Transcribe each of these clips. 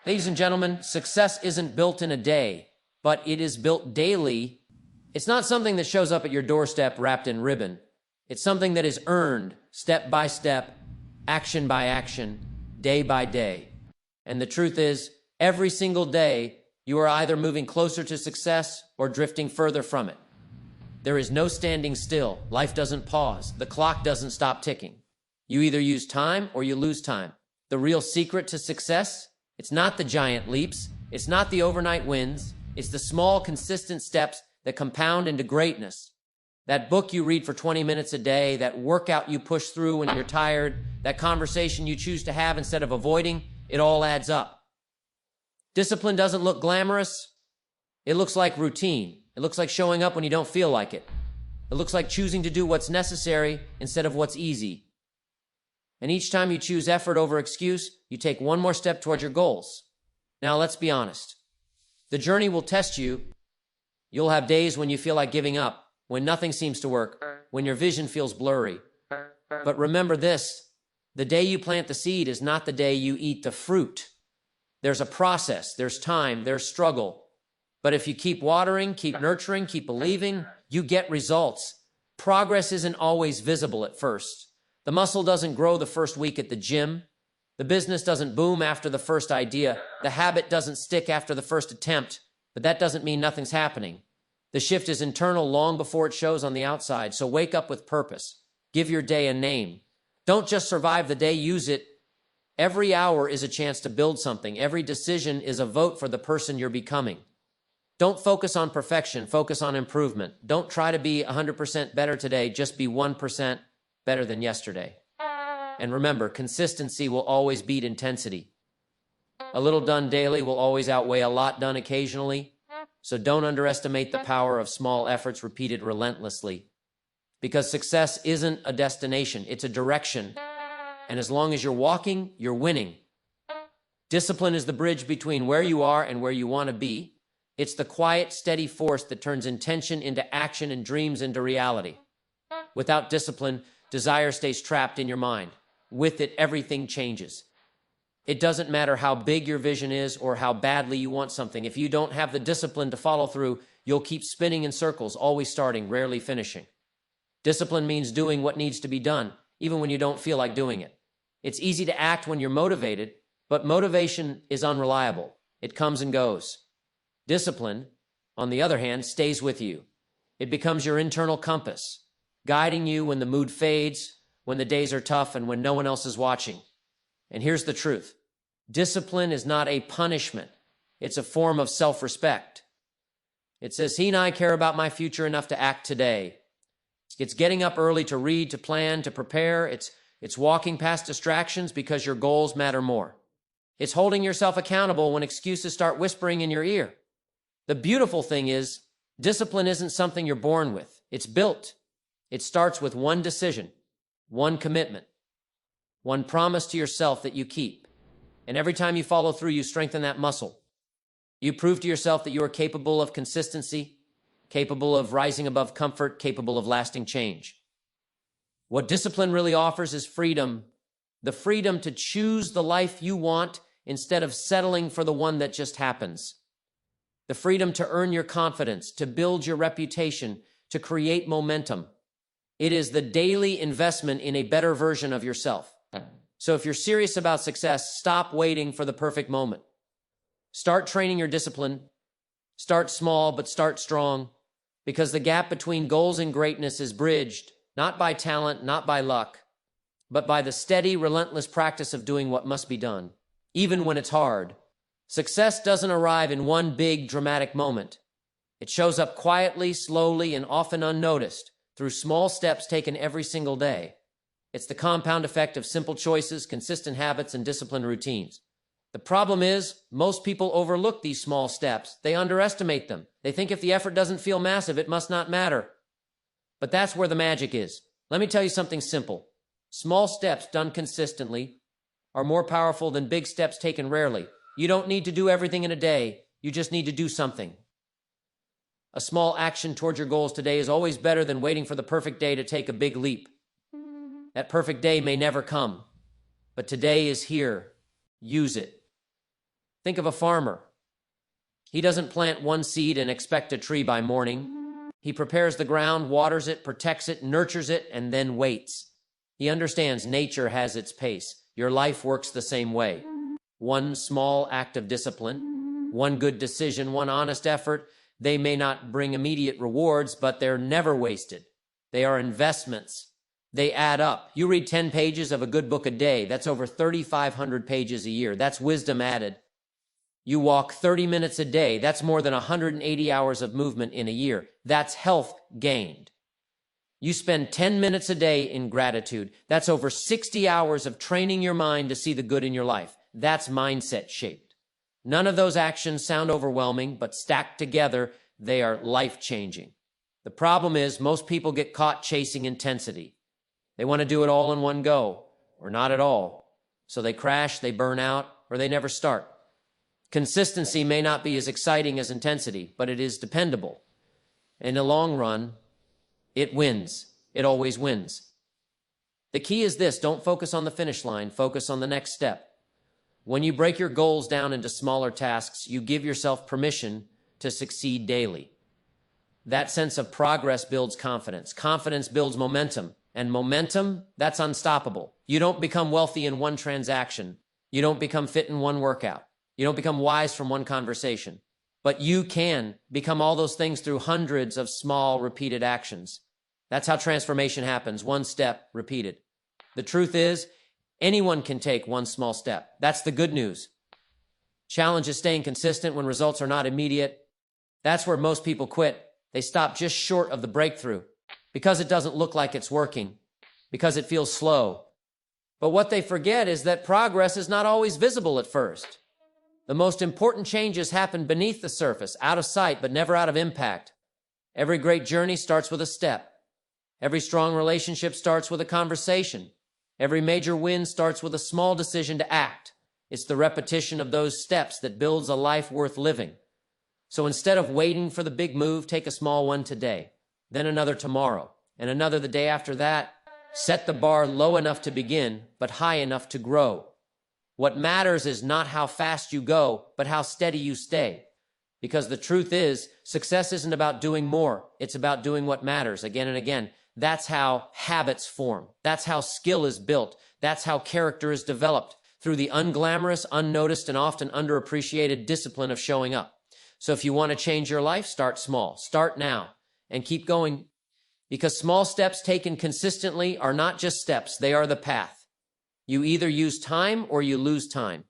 Ladies and gentlemen, success isn't built in a day, but it is built daily. It's not something that shows up at your doorstep wrapped in ribbon. It's something that is earned step by step, action by action, day by day. And the truth is, every single day, you are either moving closer to success or drifting further from it. There is no standing still. Life doesn't pause. The clock doesn't stop ticking. You either use time or you lose time. The real secret to success? It's not the giant leaps. It's not the overnight wins. It's the small, consistent steps that compound into greatness. That book you read for 20 minutes a day, that workout you push through when you're tired, that conversation you choose to have instead of avoiding, it all adds up. Discipline doesn't look glamorous. It looks like routine. It looks like showing up when you don't feel like it. It looks like choosing to do what's necessary instead of what's easy. And each time you choose effort over excuse, you take one more step toward your goals. Now, let's be honest. The journey will test you. You'll have days when you feel like giving up, when nothing seems to work, when your vision feels blurry. But remember this, the day you plant the seed is not the day you eat the fruit. There's a process, there's time, there's struggle. But if you keep watering, keep nurturing, keep believing, you get results. Progress isn't always visible at first. The muscle doesn't grow the first week at the gym. The business doesn't boom after the first idea. The habit doesn't stick after the first attempt. But that doesn't mean nothing's happening. The shift is internal long before it shows on the outside. So wake up with purpose. Give your day a name. Don't just survive the day, use it. Every hour is a chance to build something. Every decision is a vote for the person you're becoming. Don't focus on perfection. Focus on improvement. Don't try to be 100% better today. Just be 1% better than yesterday. And remember, consistency will always beat intensity. A little done daily will always outweigh a lot done occasionally. So don't underestimate the power of small efforts repeated relentlessly. Because success isn't a destination, it's a direction. And as long as you're walking, you're winning. Discipline is the bridge between where you are and where you want to be. It's the quiet, steady force that turns intention into action and dreams into reality. Without discipline, desire stays trapped in your mind. With it, everything changes. It doesn't matter how big your vision is or how badly you want something. If you don't have the discipline to follow through, you'll keep spinning in circles, always starting, rarely finishing. Discipline means doing what needs to be done, even when you don't feel like doing it. It's easy to act when you're motivated, but motivation is unreliable. It comes and goes. Discipline, on the other hand, stays with you. It becomes your internal compass, guiding you when the mood fades, when the days are tough, and when no one else is watching. And here's the truth. Discipline is not a punishment. It's a form of self-respect. It says, he and I care about my future enough to act today. It's getting up early to read, to plan, to prepare. It's walking past distractions because your goals matter more. It's holding yourself accountable when excuses start whispering in your ear. The beautiful thing is, discipline isn't something you're born with. It's built. It starts with one decision, one commitment, one promise to yourself that you keep. And every time you follow through, you strengthen that muscle. You prove to yourself that you are capable of consistency, capable of rising above comfort, capable of lasting change. What discipline really offers is freedom, the freedom to choose the life you want instead of settling for the one that just happens. The freedom to earn your confidence, to build your reputation, to create momentum. It is the daily investment in a better version of yourself. So if you're serious about success, stop waiting for the perfect moment. Start training your discipline. Start small, but start strong. Because the gap between goals and greatness is bridged, not by talent, not by luck, but by the steady, relentless practice of doing what must be done, even when it's hard. Success doesn't arrive in one big, dramatic moment. It shows up quietly, slowly, and often unnoticed through small steps taken every single day. It's the compound effect of simple choices, consistent habits, and disciplined routines. The problem is, most people overlook these small steps. They underestimate them. They think if the effort doesn't feel massive, it must not matter. But that's where the magic is. Let me tell you something simple. Small steps done consistently are more powerful than big steps taken rarely. You don't need to do everything in a day. You just need to do something. A small action toward your goals today is always better than waiting for the perfect day to take a big leap. That perfect day may never come, but today is here. Use it. Think of a farmer. He doesn't plant one seed and expect a tree by morning. He prepares the ground, waters it, protects it, nurtures it, and then waits. He understands nature has its pace. Your life works the same way. One small act of discipline, one good decision, one honest effort. They may not bring immediate rewards, but they're never wasted. They are investments. They add up. You read 10 pages of a good book a day. That's over 3,500 pages a year. That's wisdom added. You walk 30 minutes a day. That's more than 180 hours of movement in a year. That's health gained. You spend 10 minutes a day in gratitude. That's over 60 hours of training your mind to see the good in your life. That's mindset shaped. None of those actions sound overwhelming, but stacked together, they are life-changing. The problem is most people get caught chasing intensity. They want to do it all in one go, or not at all. So they crash, they burn out, or they never start. Consistency may not be as exciting as intensity, but it is dependable. In the long run, it wins. It always wins. The key is this: don't focus on the finish line, focus on the next step. When you break your goals down into smaller tasks, you give yourself permission to succeed daily. That sense of progress builds confidence. Confidence builds momentum. And momentum, that's unstoppable. You don't become wealthy in one transaction. You don't become fit in one workout. You don't become wise from one conversation. But you can become all those things through hundreds of small, repeated actions. That's how transformation happens, one step repeated. The truth is, anyone can take one small step. That's the good news. Challenge is staying consistent when results are not immediate. That's where most people quit. They stop just short of the breakthrough because it doesn't look like it's working, because it feels slow. But what they forget is that progress is not always visible at first. The most important changes happen beneath the surface, out of sight, but never out of impact. Every great journey starts with a step. Every strong relationship starts with a conversation. Every major win starts with a small decision to act. It's the repetition of those steps that builds a life worth living. So instead of waiting for the big move, take a small one today, then another tomorrow, and another the day after that. Set the bar low enough to begin, but high enough to grow. What matters is not how fast you go, but how steady you stay. Because the truth is, success isn't about doing more. It's about doing what matters again and again. That's how habits form. That's how skill is built. That's how character is developed, through the unglamorous, unnoticed, and often underappreciated discipline of showing up. So if you want to change your life, start small. Start now and keep going. Because small steps taken consistently are not just steps, they are the path. You either use time or you lose time.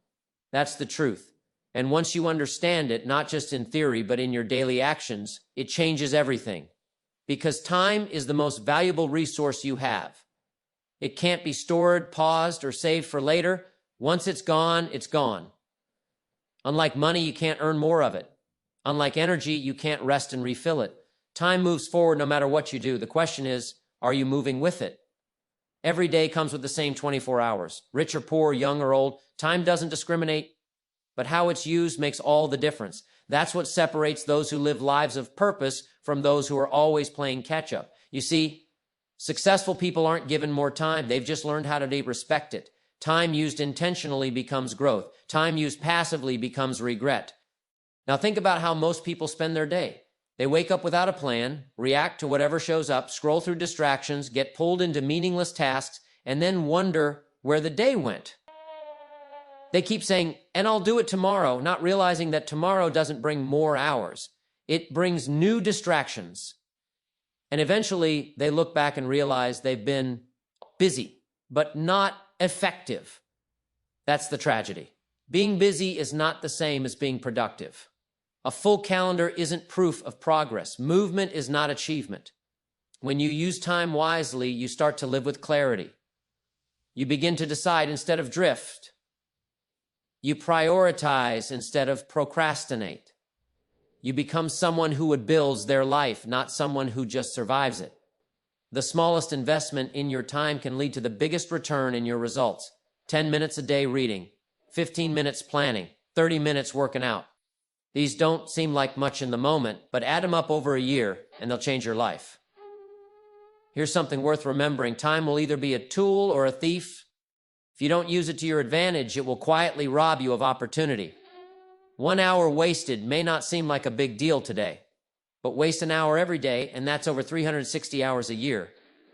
That's the truth. And once you understand it, not just in theory, but in your daily actions, it changes everything. Because time is the most valuable resource you have. It can't be stored, paused, or saved for later. Once it's gone, it's gone. Unlike money, you can't earn more of it. Unlike energy, you can't rest and refill it. Time moves forward no matter what you do. The question is, are you moving with it? Every day comes with the same 24 hours. Rich or poor, young or old, time doesn't discriminate, but how it's used makes all the difference. That's what separates those who live lives of purpose from those who are always playing catch-up. You see, successful people aren't given more time. They've just learned how to respect it. Time used intentionally becomes growth. Time used passively becomes regret. Now think about how most people spend their day. They wake up without a plan, react to whatever shows up, scroll through distractions, get pulled into meaningless tasks, and then wonder where the day went. They keep saying, and I'll do it tomorrow, not realizing that tomorrow doesn't bring more hours. It brings new distractions. And eventually, they look back and realize they've been busy, but not effective. That's the tragedy. Being busy is not the same as being productive. A full calendar isn't proof of progress. Movement is not achievement. When you use time wisely, you start to live with clarity. You begin to decide instead of drift. You prioritize instead of procrastinate. You become someone who builds their life, not someone who just survives it. The smallest investment in your time can lead to the biggest return in your results. 10 minutes a day reading, 15 minutes planning, 30 minutes working out. These don't seem like much in the moment, but add them up over a year and they'll change your life. Here's something worth remembering. Time will either be a tool or a thief. If you don't use it to your advantage, it will quietly rob you of opportunity. 1 hour wasted may not seem like a big deal today, but waste an hour every day, and that's over 360 hours a year.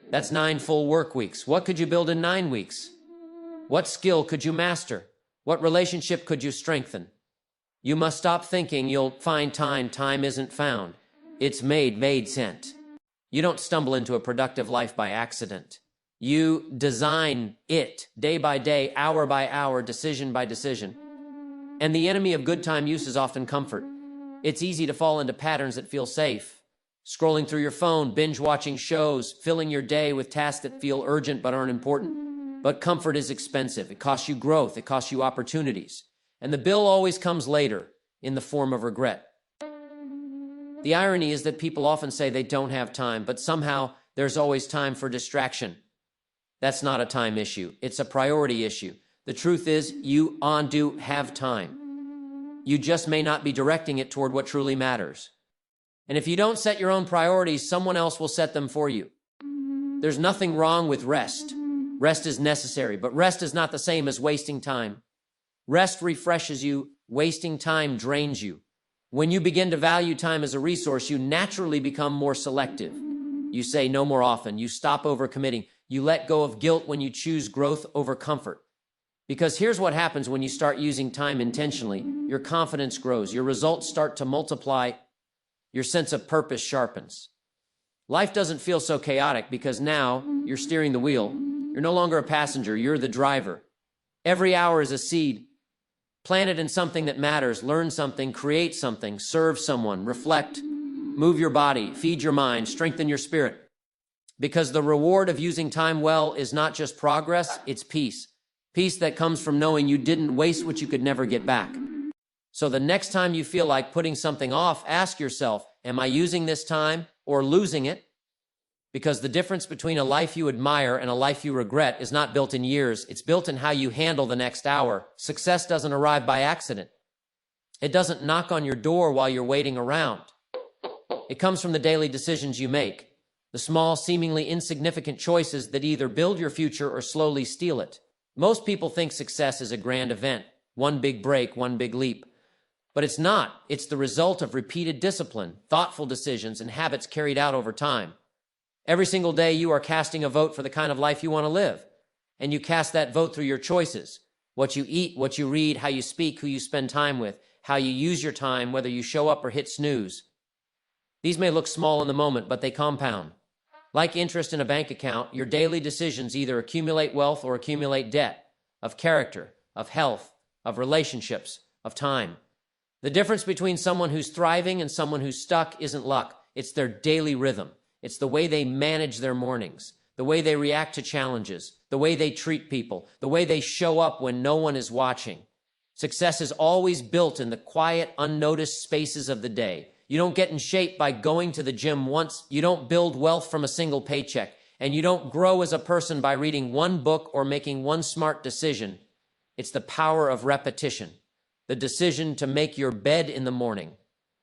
That's 9 full work weeks. What could you build in 9 weeks? What skill could you master? What relationship could you strengthen? You must stop thinking you'll find time. Time isn't found. It's made sent. You don't stumble into a productive life by accident. You design it day by day, hour by hour, decision by decision. And the enemy of good time use is often comfort. It's easy to fall into patterns that feel safe. Scrolling through your phone, binge watching shows, filling your day with tasks that feel urgent but aren't important. But comfort is expensive. It costs you growth. It costs you opportunities. And the bill always comes later in the form of regret. The irony is that people often say they don't have time, but somehow there's always time for distraction. That's not a time issue. It's a priority issue. The truth is, you do have time. You just may not be directing it toward what truly matters. And if you don't set your own priorities, someone else will set them for you. There's nothing wrong with rest. Rest is necessary, but rest is not the same as wasting time. Rest refreshes you. Wasting time drains you. When you begin to value time as a resource, you naturally become more selective. You say no more often. You stop overcommitting. You let go of guilt when you choose growth over comfort. Because here's what happens when you start using time intentionally. Your confidence grows. Your results start to multiply. Your sense of purpose sharpens. Life doesn't feel so chaotic because now you're steering the wheel. You're no longer a passenger. You're the driver. Every hour is a seed. Plant it in something that matters. Learn something. Create something. Serve someone. Reflect. Move your body. Feed your mind. Strengthen your spirit. Because the reward of using time well is not just progress, it's peace. Peace that comes from knowing you didn't waste what you could never get back. So the next time you feel like putting something off, ask yourself, am I using this time or losing it? Because the difference between a life you admire and a life you regret is not built in years. It's built in how you handle the next hour. Success doesn't arrive by accident. It doesn't knock on your door while you're waiting around. It comes from the daily decisions you make. The small, seemingly insignificant choices that either build your future or slowly steal it. Most people think success is a grand event, one big break, one big leap. But it's not. It's the result of repeated discipline, thoughtful decisions, and habits carried out over time. Every single day you are casting a vote for the kind of life you want to live. And you cast that vote through your choices. What you eat, what you read, how you speak, who you spend time with, how you use your time, whether you show up or hit snooze. These may look small in the moment, but they compound. Like interest in a bank account, your daily decisions either accumulate wealth or accumulate debt, of character, of health, of relationships, of time. The difference between someone who's thriving and someone who's stuck isn't luck. It's their daily rhythm. It's the way they manage their mornings, the way they react to challenges, the way they treat people, the way they show up when no one is watching. Success is always built in the quiet, unnoticed spaces of the day. You don't get in shape by going to the gym once. You don't build wealth from a single paycheck. And you don't grow as a person by reading one book or making one smart decision. It's the power of repetition. The decision to make your bed in the morning.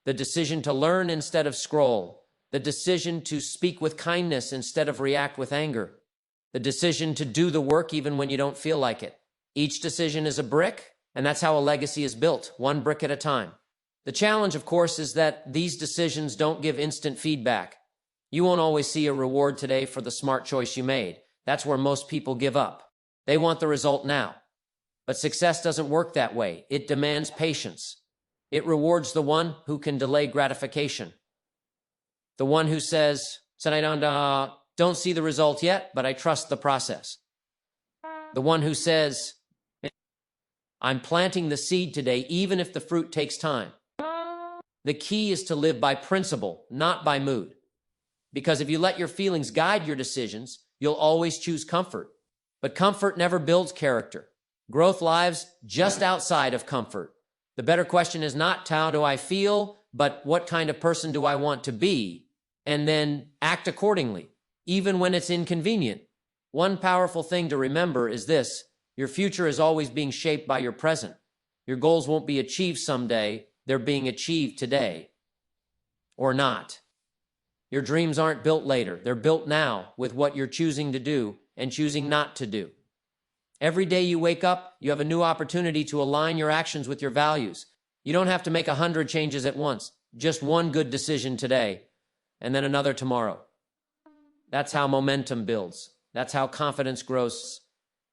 The decision to learn instead of scroll. The decision to speak with kindness instead of react with anger. The decision to do the work even when you don't feel like it. Each decision is a brick, and that's how a legacy is built, one brick at a time. The challenge, of course, is that these decisions don't give instant feedback. You won't always see a reward today for the smart choice you made. That's where most people give up. They want the result now. But success doesn't work that way. It demands patience. It rewards the one who can delay gratification. The one who says, I don't see the result yet, but I trust the process. The one who says, I'm planting the seed today, even if the fruit takes time. The key is to live by principle, not by mood. Because if you let your feelings guide your decisions, you'll always choose comfort. But comfort never builds character. Growth lies just outside of comfort. The better question is not how do I feel, but what kind of person do I want to be? And then act accordingly, even when it's inconvenient. One powerful thing to remember is this: your future is always being shaped by your present. Your goals won't be achieved someday. They're being achieved today. Or not. Your dreams aren't built later. They're built now with what you're choosing to do and choosing not to do. Every day you wake up, you have a new opportunity to align your actions with your values. You don't have to make 100 changes at once. Just one good decision today, and then another tomorrow. That's how momentum builds. That's how confidence grows.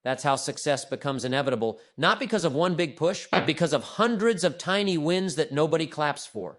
That's how success becomes inevitable, not because of one big push, but because of hundreds of tiny wins that nobody claps for.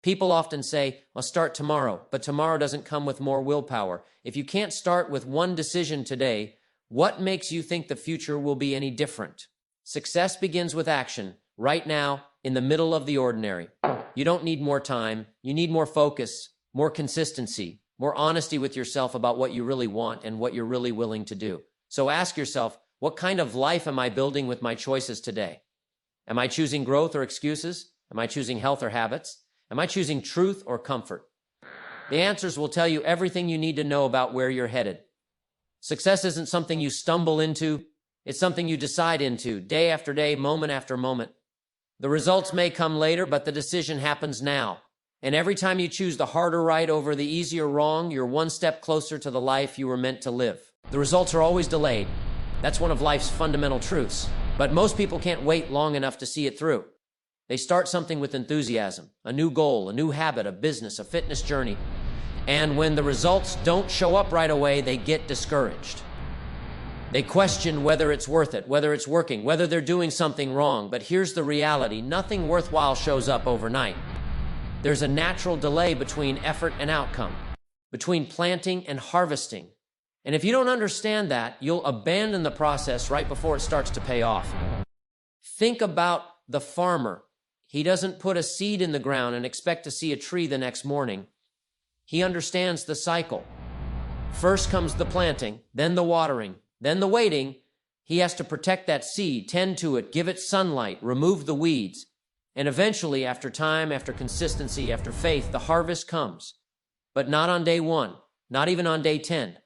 People often say, I'll start tomorrow, but tomorrow doesn't come with more willpower. If you can't start with one decision today, what makes you think the future will be any different? Success begins with action, right now, in the middle of the ordinary. You don't need more time. You need more focus, more consistency, more honesty with yourself about what you really want and what you're really willing to do. So ask yourself, what kind of life am I building with my choices today? Am I choosing growth or excuses? Am I choosing health or habits? Am I choosing truth or comfort? The answers will tell you everything you need to know about where you're headed. Success isn't something you stumble into. It's something you decide into, day after day, moment after moment. The results may come later, but the decision happens now. And every time you choose the harder right over the easier wrong, you're one step closer to the life you were meant to live. The results are always delayed. That's one of life's fundamental truths. But most people can't wait long enough to see it through. They start something with enthusiasm, a new goal, a new habit, a business, a fitness journey. And when the results don't show up right away, they get discouraged. They question whether it's worth it, whether it's working, whether they're doing something wrong. But here's the reality. Nothing worthwhile shows up overnight. There's a natural delay between effort and outcome, between planting and harvesting. And if you don't understand that, you'll abandon the process right before it starts to pay off. Think about the farmer. He doesn't put a seed in the ground and expect to see a tree the next morning. He understands the cycle. First comes the planting, then the watering, then the waiting. He has to protect that seed, tend to it, give it sunlight, remove the weeds. And eventually, after time, after consistency, after faith, the harvest comes. But not on day 1, not even on day 10.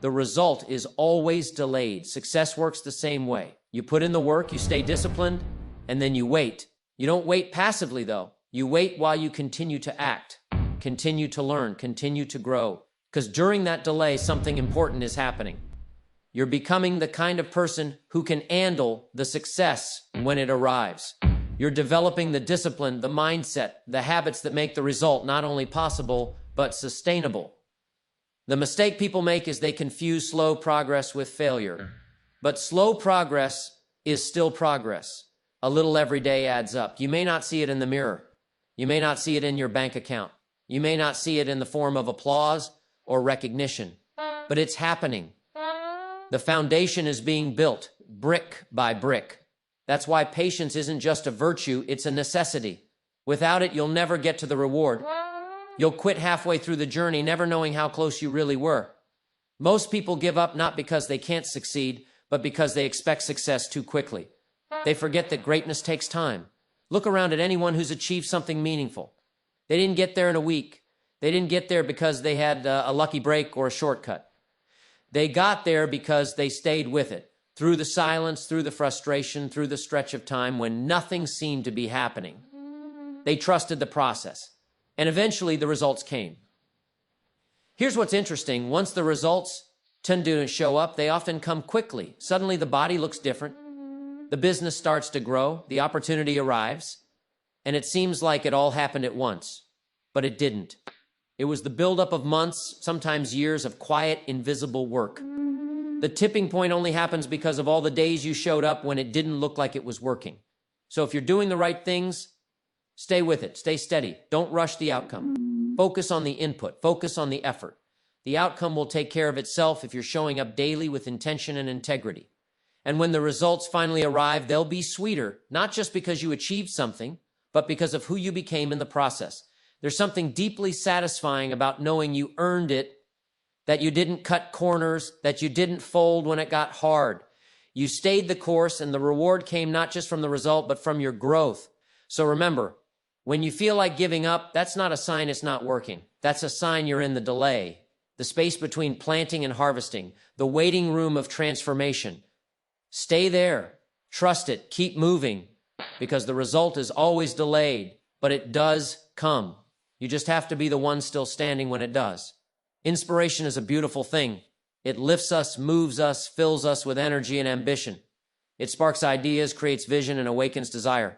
The result is always delayed. Success works the same way. You put in the work, you stay disciplined, and then you wait. You don't wait passively, though. You wait while you continue to act, continue to learn, continue to grow. Because during that delay, something important is happening. You're becoming the kind of person who can handle the success when it arrives. You're developing the discipline, the mindset, the habits that make the result not only possible, but sustainable. The mistake people make is they confuse slow progress with failure. But slow progress is still progress. A little every day adds up. You may not see it in the mirror. You may not see it in your bank account. You may not see it in the form of applause or recognition. But it's happening. The foundation is being built, brick by brick. That's why patience isn't just a virtue, it's a necessity. Without it, you'll never get to the reward. You'll quit halfway through the journey, never knowing how close you really were. Most people give up not because they can't succeed, but because they expect success too quickly. They forget that greatness takes time. Look around at anyone who's achieved something meaningful. They didn't get there in a week. They didn't get there because they had a lucky break or a shortcut. They got there because they stayed with it, through the silence, through the frustration, through the stretch of time when nothing seemed to be happening. They trusted the process. And eventually the results came. Here's what's interesting. Once the results tend to show up, they often come quickly. Suddenly the body looks different. The business starts to grow. The opportunity arrives. And it seems like it all happened at once. But it didn't. It was the buildup of months, sometimes years of quiet, invisible work. The tipping point only happens because of all the days you showed up when it didn't look like it was working. So if you're doing the right things, stay with it. Stay steady. Don't rush the outcome. Focus on the input. Focus on the effort. The outcome will take care of itself if you're showing up daily with intention and integrity. And when the results finally arrive, they'll be sweeter, not just because you achieved something, but because of who you became in the process. There's something deeply satisfying about knowing you earned it, that you didn't cut corners, that you didn't fold when it got hard. You stayed the course, and the reward came not just from the result, but from your growth. So remember, when you feel like giving up, that's not a sign it's not working. That's a sign you're in the delay, the space between planting and harvesting, the waiting room of transformation. Stay there. Trust it. Keep moving, because the result is always delayed, but it does come. You just have to be the one still standing when it does. Inspiration is a beautiful thing. It lifts us, moves us, fills us with energy and ambition. It sparks ideas, creates vision, and awakens desire.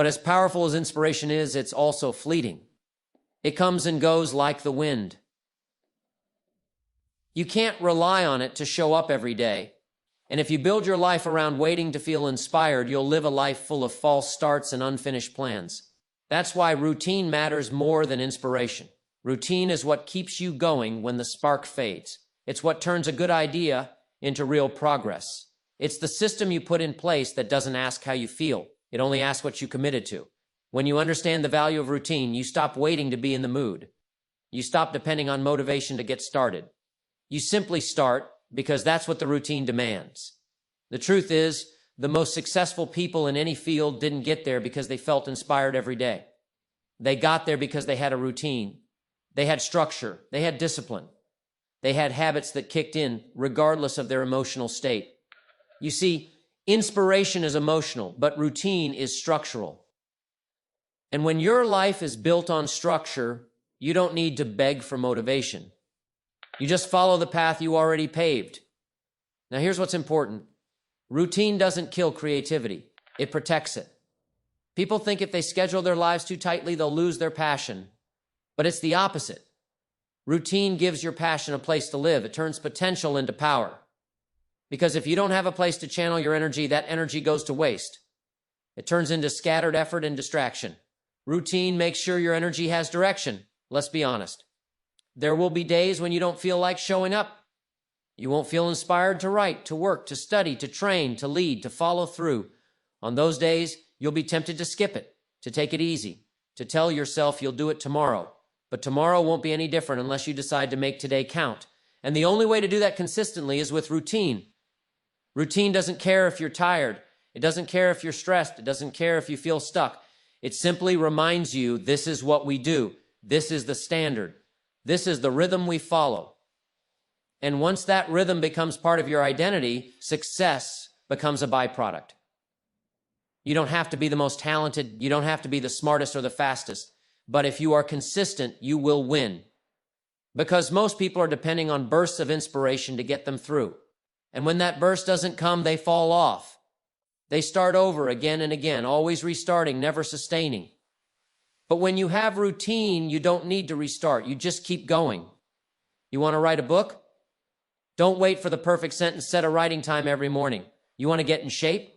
But as powerful as inspiration is, it's also fleeting. It comes and goes like the wind. You can't rely on it to show up every day. And if you build your life around waiting to feel inspired, you'll live a life full of false starts and unfinished plans. That's why routine matters more than inspiration. Routine is what keeps you going when the spark fades. It's what turns a good idea into real progress. It's the system you put in place that doesn't ask how you feel. It only asks what you committed to. When you understand the value of routine, you stop waiting to be in the mood. You stop depending on motivation to get started. You simply start because that's what the routine demands. The truth is, the most successful people in any field didn't get there because they felt inspired every day. They got there because they had a routine. They had structure. They had discipline. They had habits that kicked in regardless of their emotional state. You see, inspiration is emotional, but routine is structural. And when your life is built on structure, you don't need to beg for motivation. You just follow the path you already paved. Now here's what's important. Routine doesn't kill creativity. It protects it. People think if they schedule their lives too tightly, they'll lose their passion. But it's the opposite. Routine gives your passion a place to live. It turns potential into power. Because if you don't have a place to channel your energy, that energy goes to waste. It turns into scattered effort and distraction. Routine makes sure your energy has direction. Let's be honest. There will be days when you don't feel like showing up. You won't feel inspired to write, to work, to study, to train, to lead, to follow through. On those days, you'll be tempted to skip it, to take it easy, to tell yourself you'll do it tomorrow. But tomorrow won't be any different unless you decide to make today count. And the only way to do that consistently is with routine. Routine doesn't care if you're tired. It doesn't care if you're stressed. It doesn't care if you feel stuck. It simply reminds you this is what we do. This is the standard. This is the rhythm we follow. And once that rhythm becomes part of your identity, success becomes a byproduct. You don't have to be the most talented. You don't have to be the smartest or the fastest. But if you are consistent, you will win. Because most people are depending on bursts of inspiration to get them through. And when that burst doesn't come, they fall off. They start over again and again, always restarting, never sustaining. But when you have routine, you don't need to restart. You just keep going. You want to write a book? Don't wait for the perfect sentence. Set a writing time every morning. You want to get in shape?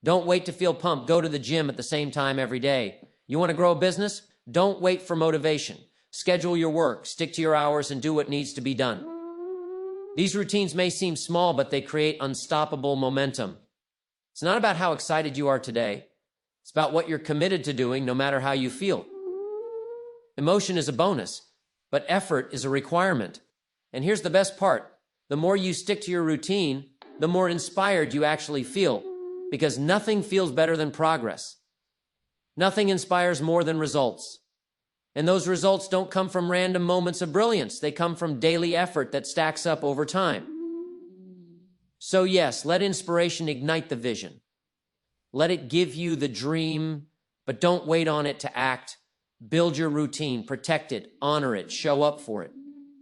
Don't wait to feel pumped. Go to the gym at the same time every day. You want to grow a business? Don't wait for motivation. Schedule your work, stick to your hours, and do what needs to be done. These routines may seem small, but they create unstoppable momentum. It's not about how excited you are today. It's about what you're committed to doing, no matter how you feel. Emotion is a bonus, but effort is a requirement. And here's the best part. The more you stick to your routine, the more inspired you actually feel, because nothing feels better than progress. Nothing inspires more than results. And those results don't come from random moments of brilliance. They come from daily effort that stacks up over time. So yes, let inspiration ignite the vision. Let it give you the dream, but don't wait on it to act. Build your routine, protect it, honor it, show up for it.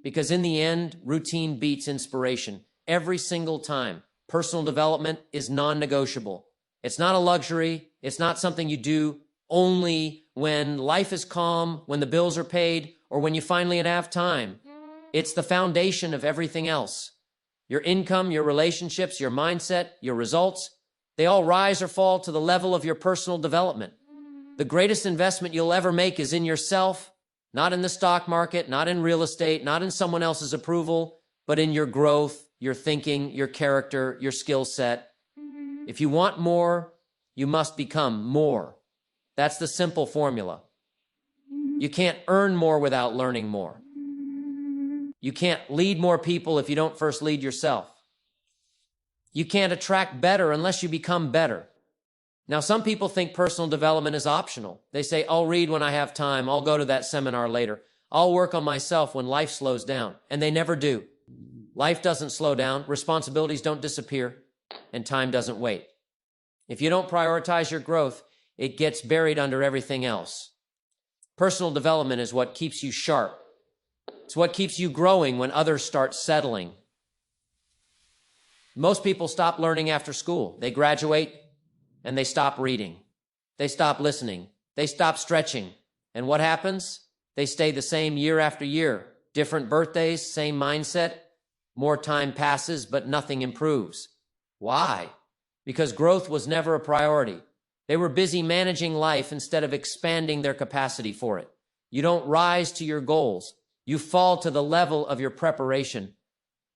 Because in the end, routine beats inspiration every single time. Personal development is non-negotiable. It's not a luxury. It's not something you do only when life is calm, when the bills are paid, or when you finally have time. It's the foundation of everything else. Your income, your relationships, your mindset, your results, they all rise or fall to the level of your personal development. The greatest investment you'll ever make is in yourself, not in the stock market, not in real estate, not in someone else's approval, but in your growth, your thinking, your character, your skill set. If you want more, you must become more. That's the simple formula. You can't earn more without learning more. You can't lead more people if you don't first lead yourself. You can't attract better unless you become better. Now, some people think personal development is optional. They say, I'll read when I have time. I'll go to that seminar later. I'll work on myself when life slows down. And they never do. Life doesn't slow down. Responsibilities don't disappear. And time doesn't wait. If you don't prioritize your growth, it gets buried under everything else. Personal development is what keeps you sharp. It's what keeps you growing when others start settling. Most people stop learning after school. They graduate and they stop reading. They stop listening. They stop stretching. And what happens? They stay the same year after year. Different birthdays, same mindset. More time passes, but nothing improves. Why? Because growth was never a priority. They were busy managing life instead of expanding their capacity for it. You don't rise to your goals. You fall to the level of your preparation.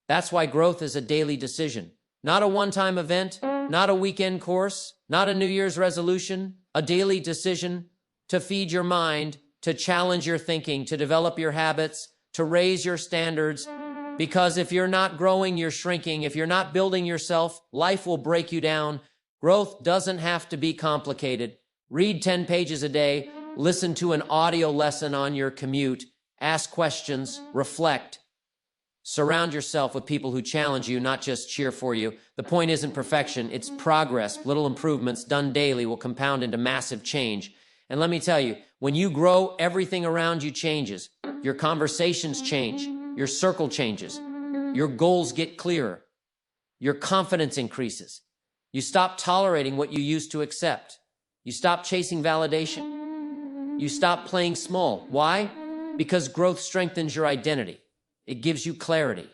That's why growth is a daily decision. Not a one-time event, not a weekend course, not a New Year's resolution, a daily decision to feed your mind, to challenge your thinking, to develop your habits, to raise your standards. Because if you're not growing, you're shrinking. If you're not building yourself, life will break you down. Growth doesn't have to be complicated. Read 10 pages a day, listen to an audio lesson on your commute, ask questions, reflect. Surround yourself with people who challenge you, not just cheer for you. The point isn't perfection, it's progress. Little improvements done daily will compound into massive change. And let me tell you, when you grow, everything around you changes. Your conversations change. Your circle changes. Your goals get clearer. Your confidence increases. You stop tolerating what you used to accept. You stop chasing validation. You stop playing small. Why? Because growth strengthens your identity. It gives you clarity.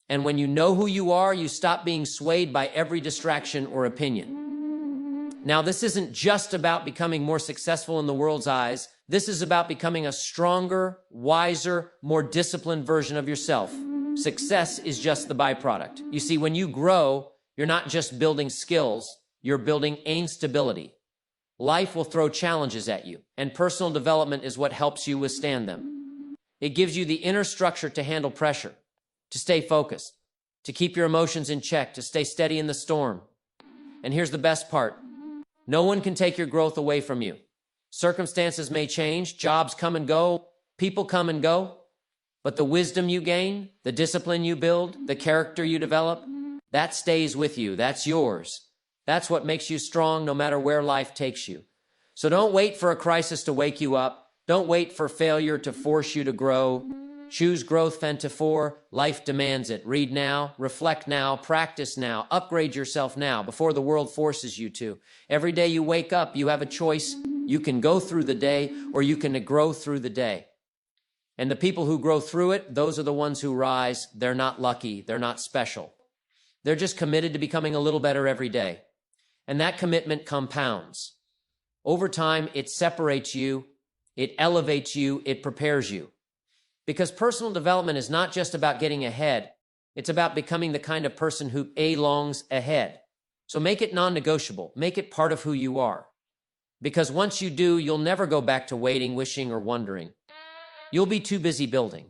And when you know who you are, you stop being swayed by every distraction or opinion. Now, this isn't just about becoming more successful in the world's eyes. This is about becoming a stronger, wiser, more disciplined version of yourself. Success is just the byproduct. You see, when you grow, you're not just building skills, you're building stability. Life will throw challenges at you, and personal development is what helps you withstand them. It gives you the inner structure to handle pressure, to stay focused, to keep your emotions in check, to stay steady in the storm. And here's the best part. No one can take your growth away from you. Circumstances may change, jobs come and go, people come and go, but the wisdom you gain, the discipline you build, the character you develop, that stays with you. That's yours. That's what makes you strong no matter where life takes you. So don't wait for a crisis to wake you up. Don't wait for failure to force you to grow. Choose growth for life demands it. Read now, reflect now, practice now, upgrade yourself now before the world forces you to. Every day you wake up, you have a choice. You can go through the day or you can grow through the day. And the people who grow through it, those are the ones who rise. They're not lucky. They're not special. They're just committed to becoming a little better every day. And that commitment compounds. Over time, it separates you. It elevates you, it prepares you. Because personal development is not just about getting ahead, it's about becoming the kind of person who longs ahead. So make it non-negotiable, make it part of who you are. Because once you do, you'll never go back to waiting, wishing, or wondering. You'll be too busy building.